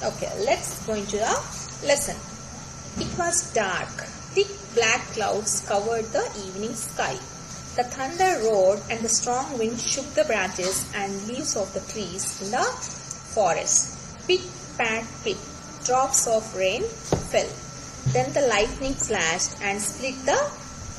Okay, let's go into the lesson. It was dark. Thick black clouds covered the evening sky. The thunder roared and the strong wind shook the branches and leaves of the trees in the forest. Pit, pat, pit. Drops of rain fell. Then the lightning flashed and split the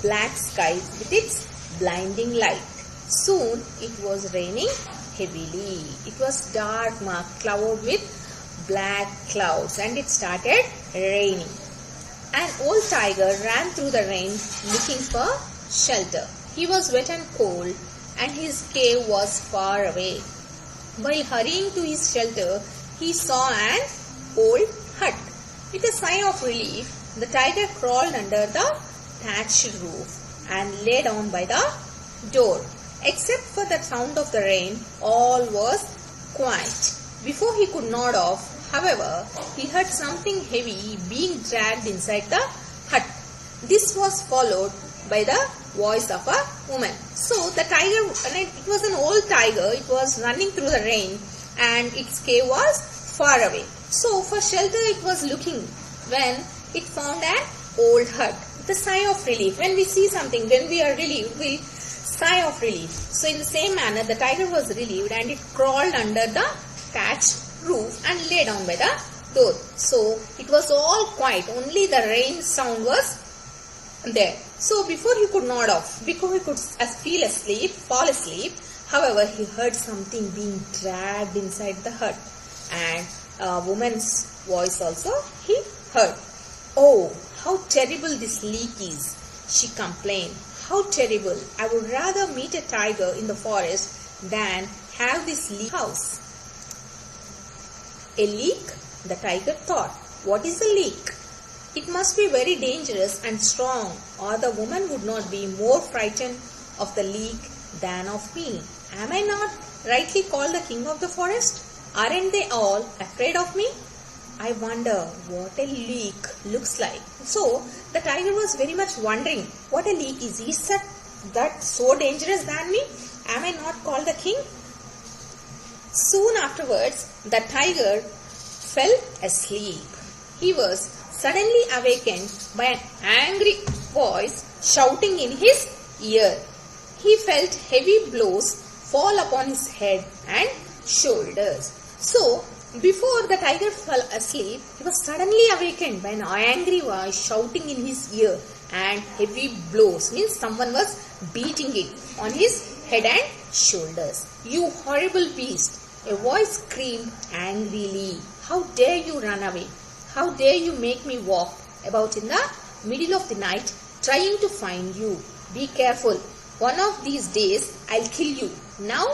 black sky with its blinding light. Soon it was raining heavily. It was dark, covered with black clouds, and it started raining. An old tiger ran through the rain looking for shelter. He was wet and cold, and his cave was far away. While hurrying to his shelter, he saw an old hut. With a sigh of relief, the tiger crawled under the thatched roof and lay down by the door. Except for the sound of the rain, all was quiet. Before he could nod off, however, he heard something heavy being dragged inside the hut. This was followed by the voice of a woman. So the tiger, it was an old tiger, it was running through the rain and its cave was far away. So for shelter it was looking when it found an old hut. The sigh of relief. When we see something, when we are relieved, we sigh of relief. So in the same manner, the tiger was relieved and it crawled under the thatched roof and lay down by the door. So it was all quiet, only the rain sound was there. So before he could nod off, before he could fall asleep, however, he heard something being dragged inside the hut, and a woman's voice also he heard. "Oh, how terrible this leak is," she complained. "How terrible! I would rather meet a tiger in the forest than have this leak house." A leak? The tiger thought. What is a leak? It must be very dangerous and strong, or the woman would not be more frightened of the leak than of me. Am I not rightly called the king of the forest? Aren't they all afraid of me? I wonder what a leak looks like. So the tiger was very much wondering what a leak is. Is that so dangerous than me? Am I not called the king? Soon afterwards, the tiger fell asleep. He was suddenly awakened by an angry voice shouting in his ear. He felt heavy blows fall upon his head and shoulders. So, before the tiger fell asleep, he was suddenly awakened by an angry voice shouting in his ear, and heavy blows means someone was beating it on his head and shoulders. "You horrible beast!" a voice screamed angrily. "How dare you run away? How dare you make me walk about in the middle of the night trying to find you? Be careful. One of these days I'll kill you. Now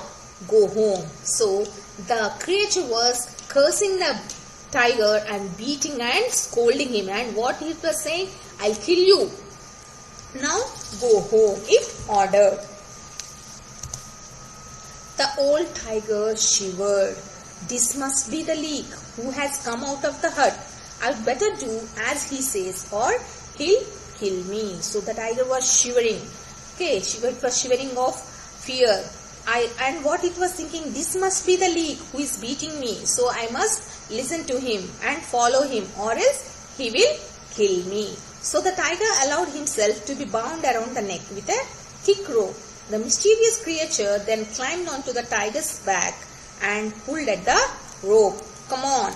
go home." So the creature was cursing the tiger and beating and scolding him, and what he was saying, "I'll kill you. Now go home," it ordered. The old tiger shivered. This must be the leak who has come out of the hut. I'd better do as he says or he'll kill me. So the tiger was shivering. Okay, it was shivering of fear. And what it was thinking, this must be the leak who is beating me. So I must listen to him and follow him, or else he will kill me. So the tiger allowed himself to be bound around the neck with a thick rope. The mischievous creature then climbed onto the tiger's back and pulled at the rope. "Come on."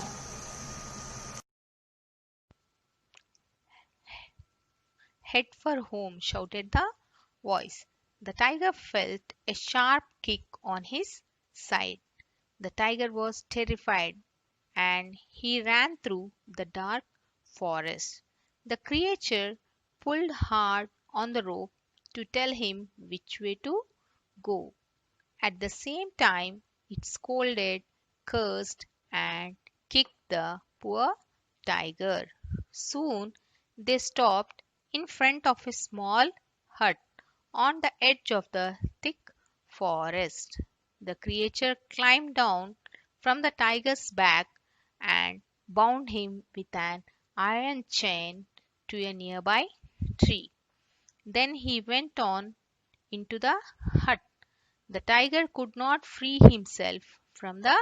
"Head for home," shouted the voice. The tiger felt a sharp kick on his side. The tiger was terrified and he ran through the dark forest. The creature pulled hard on the rope to tell him which way to go. At the same time, it scolded, cursed, and kicked the poor tiger. Soon they stopped in front of a small hut on the edge of the thick forest. The creature climbed down from the tiger's back and bound him with an iron chain to a nearby tree. Then he went on into the hut. The tiger could not free himself from the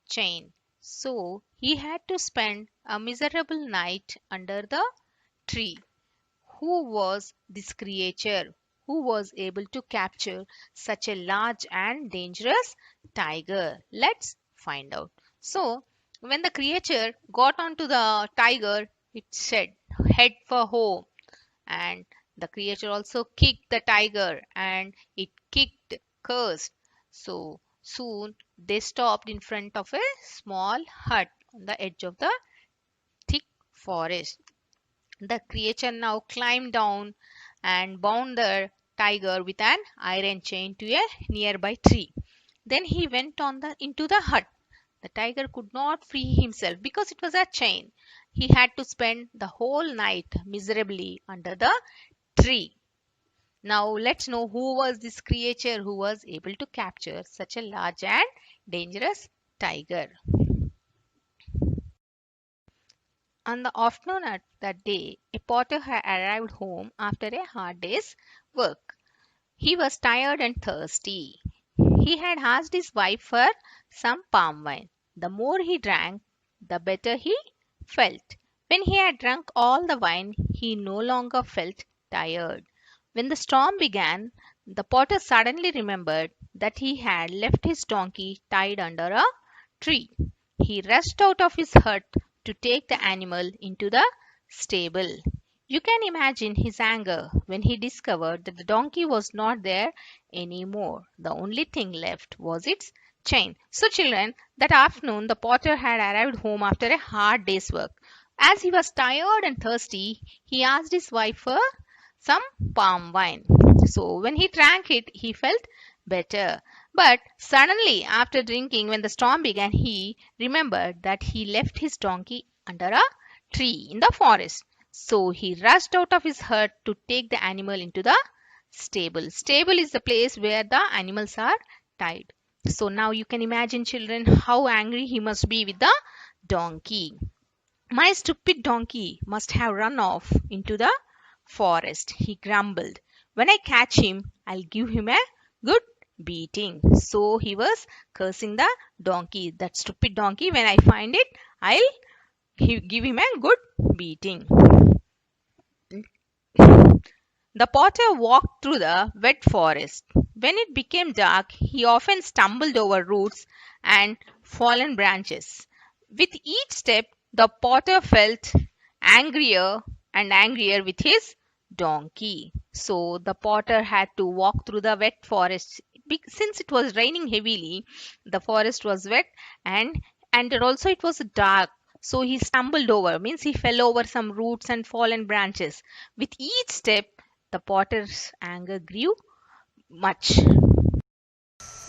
chain. So he had to spend a miserable night under the tree. Who was this creature who was able to capture such a large and dangerous tiger? Let's find out. So, when the creature got onto the tiger, it said, "Head for home." And the creature also kicked the tiger and it kicked, cursed. So, soon they stopped in front of a small hut on the edge of the thick forest. The creature now climbed down and bound the tiger with an iron chain to a nearby tree. Then he went on into the hut. The tiger could not free himself because it was a chain. He had to spend the whole night miserably under the tree. Now let's know who was this creature who was able to capture such a large and dangerous tiger. On the afternoon of that day, a potter had arrived home after a hard day's work. He was tired and thirsty. He had asked his wife for some palm wine. The more he drank, the better he felt. When he had drunk all the wine, he no longer felt tired. When the storm began, the potter suddenly remembered that he had left his donkey tied under a tree. He rushed out of his hut to take the animal into the stable. You can imagine his anger when he discovered that the donkey was not there anymore. The only thing left was its chain. So, children, that afternoon the potter had arrived home after a hard day's work. As he was tired and thirsty, he asked his wife for some palm wine. So, when he drank it, he felt better. But suddenly, after drinking, when the storm began, he remembered that he left his donkey under a tree in the forest. So he rushed out of his hut to take the animal into the stable. Stable is the place where the animals are tied. So now you can imagine, children, how angry he must be with the donkey. My stupid donkey must have run off into the forest, he grumbled. When I catch him, I'll give him a good beating. So he was cursing the donkey. That stupid donkey, when I find it, I'll give him a good beating. The potter walked through the wet forest. When it became dark, he often stumbled over roots and fallen branches. With each step, the potter felt angrier and angrier with his donkey. So the potter had to walk through the wet forest. Since it was raining heavily, the forest was wet and also it was dark. So he stumbled over, means he fell over some roots and fallen branches. With each step, the potter's anger grew much.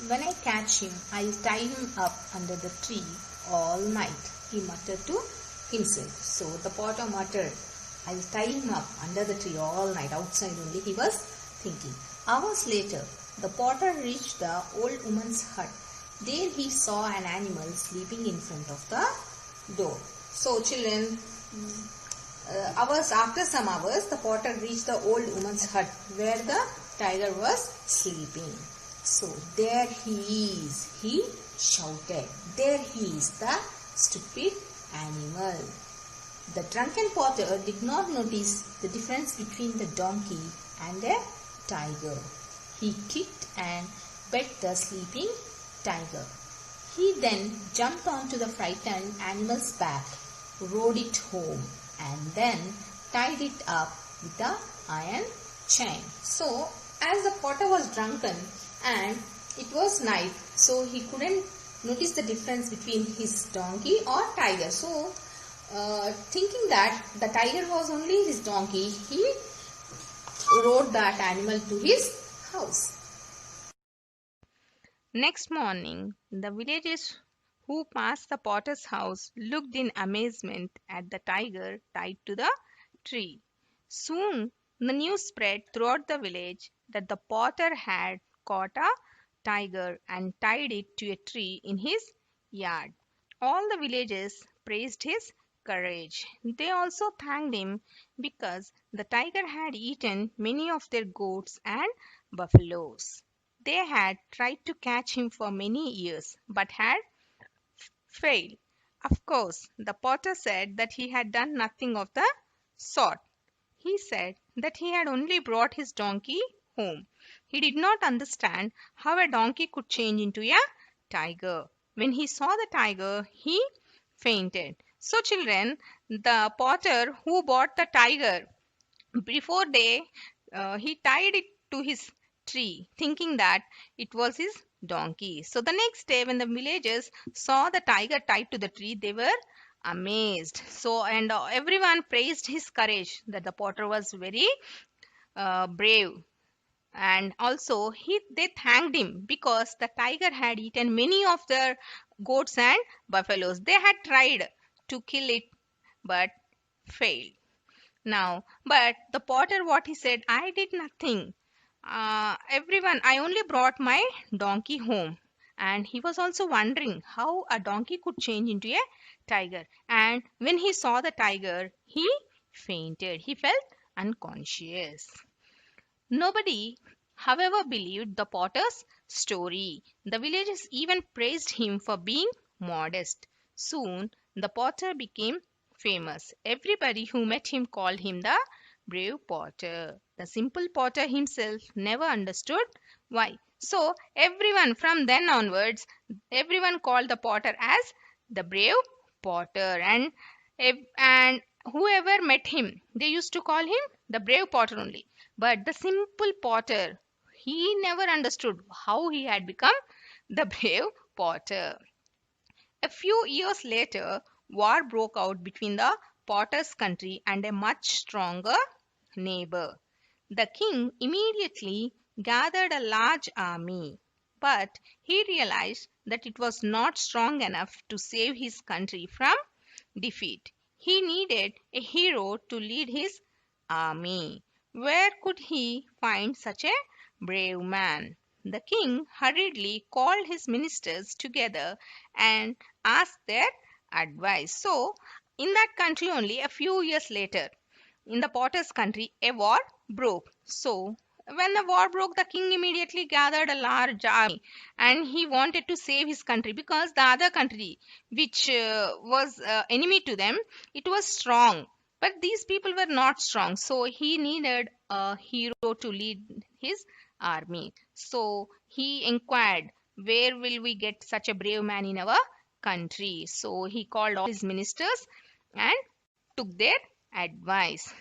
When I catch him, I'll tie him up under the tree all night, he muttered to himself. So the potter muttered, I'll tie him up under the tree all night, outside only, he was thinking. Hours later, the potter reached the old woman's hut. There he saw an animal sleeping in front of the door. So children, after some hours, the potter reached the old woman's hut where the tiger was sleeping. So there he is, he shouted. There he is, the stupid animal. The drunken potter did not notice the difference between the donkey and a tiger. He kicked and bit the sleeping tiger. He then jumped onto the frightened animal's back, rode it home, and then tied it up with the iron chain. So, as the potter was drunken and it was night, so he couldn't notice the difference between his donkey or tiger. So, thinking that the tiger was only his donkey, he rode that animal to his house. Next morning, the villagers who passed the potter's house looked in amazement at the tiger tied to the tree. Soon the news spread throughout the village that the potter had caught a tiger and tied it to a tree in his yard. All the villagers praised his courage. They also thanked him because the tiger had eaten many of their goats and buffaloes. They had tried to catch him for many years but had failed. Of course, the potter said that he had done nothing of the sort. He said that he had only brought his donkey home. He did not understand how a donkey could change into a tiger. When he saw the tiger, he fainted. So, children, the potter who bought the tiger before day, he tied it to his tree, thinking that it was his donkey. So, the next day, when the villagers saw the tiger tied to the tree, they were amazed. So, and everyone praised his courage, that the potter was very brave. And also they thanked him because the tiger had eaten many of their goats and buffaloes. They had tried to kill it but failed. Now, but the potter, what he said, I did nothing. Everyone, I only brought my donkey home. And he was also wondering how a donkey could change into a tiger. And when he saw the tiger, he fainted. He felt unconscious. Nobody, however, believed the potter's story. The villagers even praised him for being modest. Soon, the potter became famous. Everybody who met him called him the brave potter. The simple potter himself never understood why. So, everyone from then onwards, everyone called the potter as the brave potter. And whoever met him, they used to call him the brave potter only. But the simple potter, he never understood how he had become the brave potter. A few years later, war broke out between the potter's country and a much stronger neighbor. The king immediately gathered a large army, but he realized that it was not strong enough to save his country from defeat. He needed a hero to lead his army. Where could he find such a brave man? The king hurriedly called his ministers together and asked their advice. So, in that country, only a few years later, in the potter's country, a war broke. So, when the war broke, the king immediately gathered a large army and he wanted to save his country because the other country, which was enemy to them, it was strong. But these people were not strong. So, he needed a hero to lead his army. So, he inquired, where will we get such a brave man in our country? So, he called all his ministers and took their advice.